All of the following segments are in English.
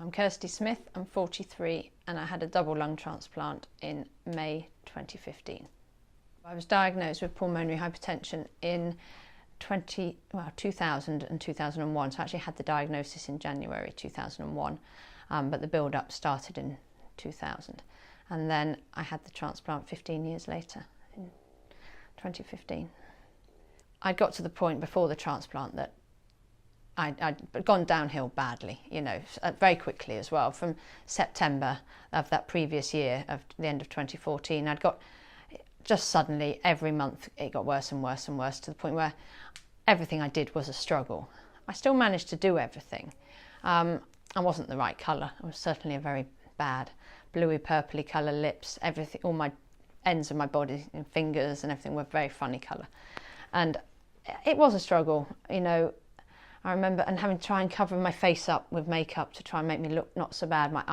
I'm Kirsty Smith, I'm 43 and I had a double lung transplant in May 2015. I was diagnosed with pulmonary hypertension in 2000 and 2001, so I actually had the diagnosis in January 2001, but the build-up started in 2000. And then I had the transplant 15 years later, in 2015. I got to the point before the transplant that I'd gone downhill badly, you know, very quickly as well. From September of that previous year, of the end of 2014, I'd got, just suddenly every month it got worse and worse and worse, to the point where everything I did was a struggle. I still managed to do everything. I wasn't the right colour. I was certainly a very bad bluey purpley colour, lips, everything, all my ends of my body and fingers and everything were very funny colour. And it was a struggle, you know. I remember having to try and cover my face up with makeup to try and make me look not so bad. My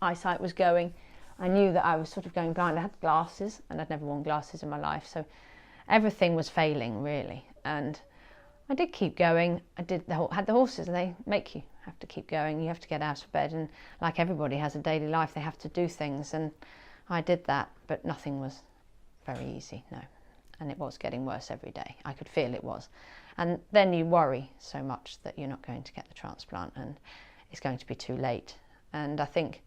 eyesight was going. I knew that I was sort of going blind. I had glasses and I'd never worn glasses in my life, so everything was failing really. And I did keep going. I had the horses, and they make you have to keep going. You have to get out of bed, and like everybody has a daily life, they have to do things, and I did that, but nothing was very easy, no. And it was getting worse every day. I could feel it was. And then you worry so much that you're not going to get the transplant and it's going to be too late. And I think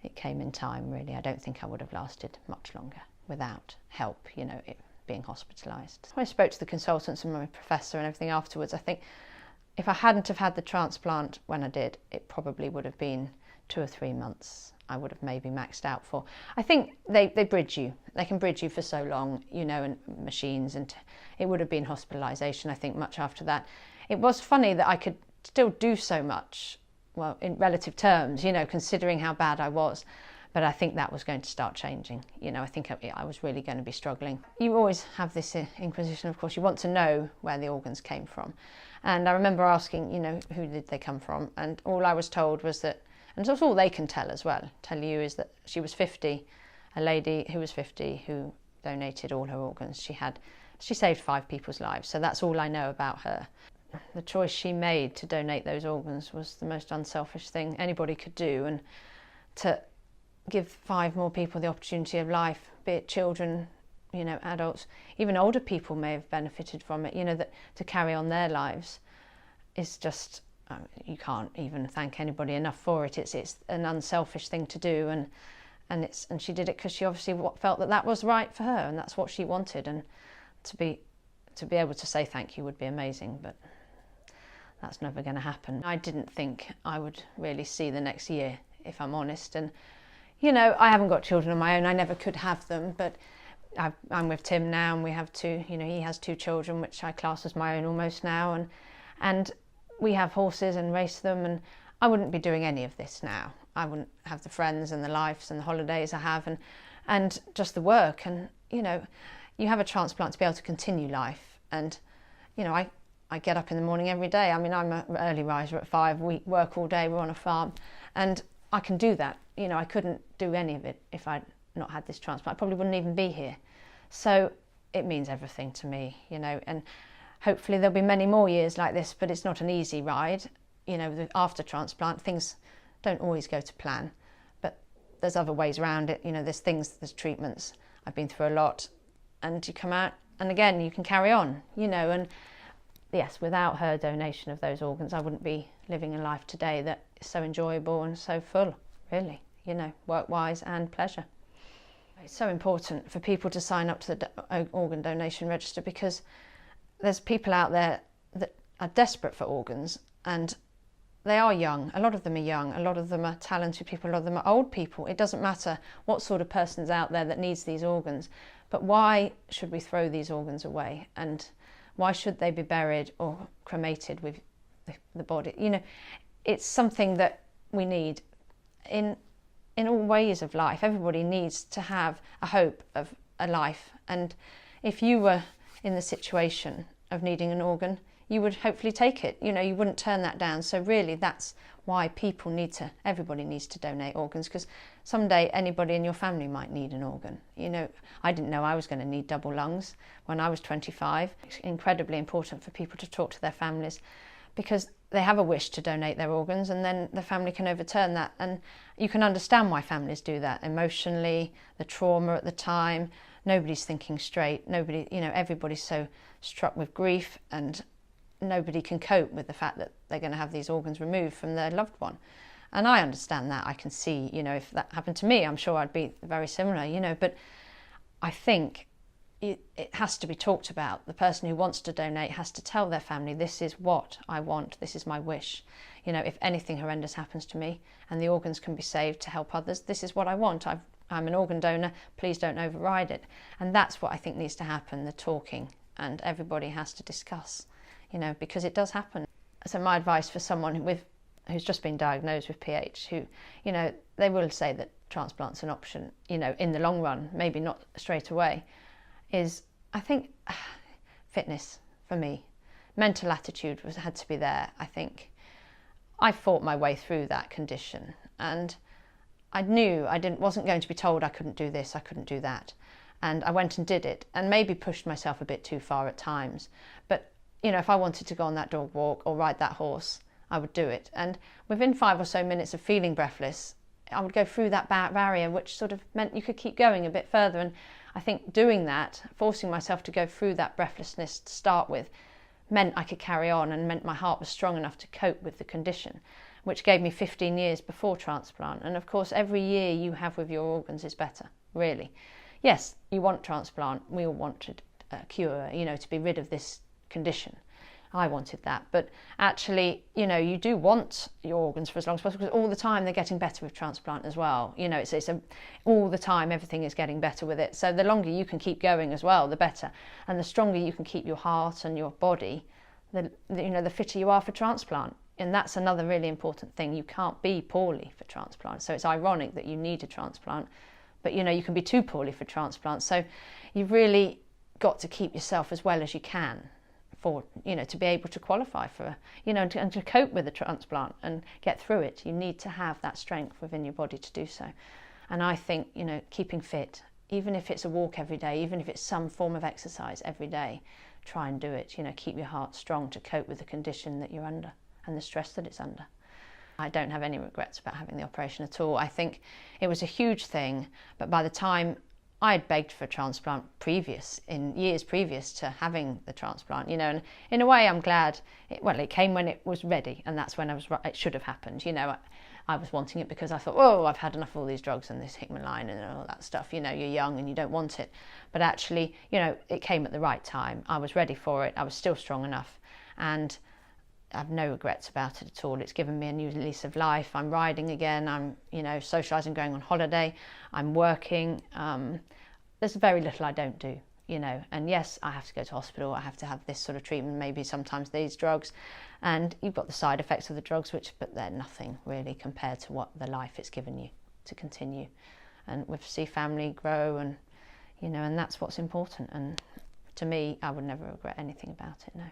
it came in time, really. I don't think I would have lasted much longer without help, you know, being hospitalised. When I spoke to the consultants and my professor and everything afterwards, I think if I hadn't have had the transplant when I did, it probably would have been 2 or 3 months. I would have maybe maxed out for. I think they bridge you. They can bridge you for so long, you know, and machines, and it would have been hospitalisation, I think, much after that. It was funny that I could still do so much, well, in relative terms, you know, considering how bad I was. But I think that was going to start changing. You know, I think I was really going to be struggling. You always have this inquisition, of course. You want to know where the organs came from. And I remember asking, you know, who did they come from? And all I was told was that, and that's all they can tell you, is that she was 50, a lady who was 50 who donated all her organs. She saved 5 people's lives, so that's all I know about her. The choice she made to donate those organs was the most unselfish thing anybody could do, and to give 5 more people the opportunity of life, be it children, you know, adults, even older people may have benefited from it, you know, that to carry on their lives is just, you can't even thank anybody enough for it. It's an unselfish thing to do, and she did it because she obviously felt that was right for her, and that's what she wanted. And to be able to say thank you would be amazing, but that's never going to happen. I didn't think I would really see the next year, if I'm honest. And you know, I haven't got children of my own. I never could have them, but I'm with Tim now, and we have 2. You know, he has 2 children, which I class as my own almost now, and we have horses and race them, and I wouldn't be doing any of this now. I wouldn't have the friends and the lives and the holidays I have, and just the work. And you know, you have a transplant to be able to continue life. And you know, I get up in the morning every day. I mean, I'm an early riser at 5. We work all day. We're on a farm, and I can do that. You know, I couldn't do any of it if I'd not had this transplant. I probably wouldn't even be here. So it means everything to me, you know, and hopefully there'll be many more years like this, but it's not an easy ride. You know, after transplant, things don't always go to plan, but there's other ways around it. You know, there's treatments. I've been through a lot, and you come out, and again, you can carry on, you know. And yes, without her donation of those organs, I wouldn't be living a life today that is so enjoyable and so full, really, you know, work-wise and pleasure. It's so important for people to sign up to the organ donation register, because there's people out there that are desperate for organs, and they are young. A lot of them are young. A lot of them are talented people. A lot of them are old people. It doesn't matter what sort of person's out there that needs these organs. But why should we throw these organs away? And why should they be buried or cremated with the body? You know, it's something that we need in all ways of life. Everybody needs to have a hope of a life. And if you were in the situation of needing an organ, you would hopefully take it. You know, you wouldn't turn that down. So really, that's why everybody needs to donate organs, because someday anybody in your family might need an organ. You know, I didn't know I was going to need double lungs when I was 25. It's incredibly important for people to talk to their families, because they have a wish to donate their organs, and then the family can overturn that. And you can understand why families do that emotionally, the trauma at the time. Nobody's thinking straight. Nobody, everybody's so struck with grief, and nobody can cope with the fact that they're going to have these organs removed from their loved one. And I understand that. I can see, if that happened to me, I'm sure I'd be very similar, but I think it has to be talked about. The person who wants to donate has to tell their family, this is what I want, this is my wish. If anything horrendous happens to me and the organs can be saved to help others, this is what I want. I'm an organ donor, please don't override it. And that's what I think needs to happen, the talking, and everybody has to discuss, because it does happen. So my advice for someone who's just been diagnosed with PH, who, they will say that transplant's an option, in the long run, maybe not straight away, is, I think, fitness for me. Mental attitude had to be there, I think. I fought my way through that condition, and I knew I wasn't going to be told I couldn't do this, I couldn't do that. And I went and did it, and maybe pushed myself a bit too far at times. But, if I wanted to go on that dog walk or ride that horse, I would do it. And within 5 or so minutes of feeling breathless, I would go through that barrier, which sort of meant you could keep going a bit further. And I think doing that, forcing myself to go through that breathlessness to start with, meant I could carry on, and meant my heart was strong enough to cope with the condition, which gave me 15 years before transplant. And of course, every year you have with your organs is better, really. Yes, you want transplant. We all wanted a cure, to be rid of this condition. I wanted that, but actually, you do want your organs for as long as possible, because all the time they're getting better with transplant as well. It's all the time everything is getting better with it. So the longer you can keep going as well, the better, and the stronger you can keep your heart and your body, the fitter you are for transplant. And that's another really important thing. You can't be poorly for transplant. So it's ironic that you need a transplant, but you can be too poorly for transplant. So you've really got to keep yourself as well as you can for, to be able to qualify for, and to cope with the transplant and get through it. You need to have that strength within your body to do so. And I think, keeping fit, even if it's a walk every day, even if it's some form of exercise every day, try and do it. Keep your heart strong to cope with the condition that you're under and the stress that it's under. I don't have any regrets about having the operation at all. I think it was a huge thing, but by the time I had begged for a transplant in years previous to having the transplant, and in a way I'm glad it came when it was ready, and that's when it should have happened. I was wanting it because I thought, oh, I've had enough of all these drugs and this Hickman line and all that stuff. You're young and you don't want it. But actually, it came at the right time. I was ready for it. I was still strong enough, and I have no regrets about it at all. It's given me a new lease of life. I'm riding again. I'm, socialising, going on holiday. I'm working. There's very little I don't do, And yes, I have to go to hospital. I have to have this sort of treatment, maybe sometimes these drugs. And you've got the side effects of the drugs, but they're nothing really compared to what the life it's given you to continue. And we've see family grow, and, and that's what's important. And to me, I would never regret anything about it, no.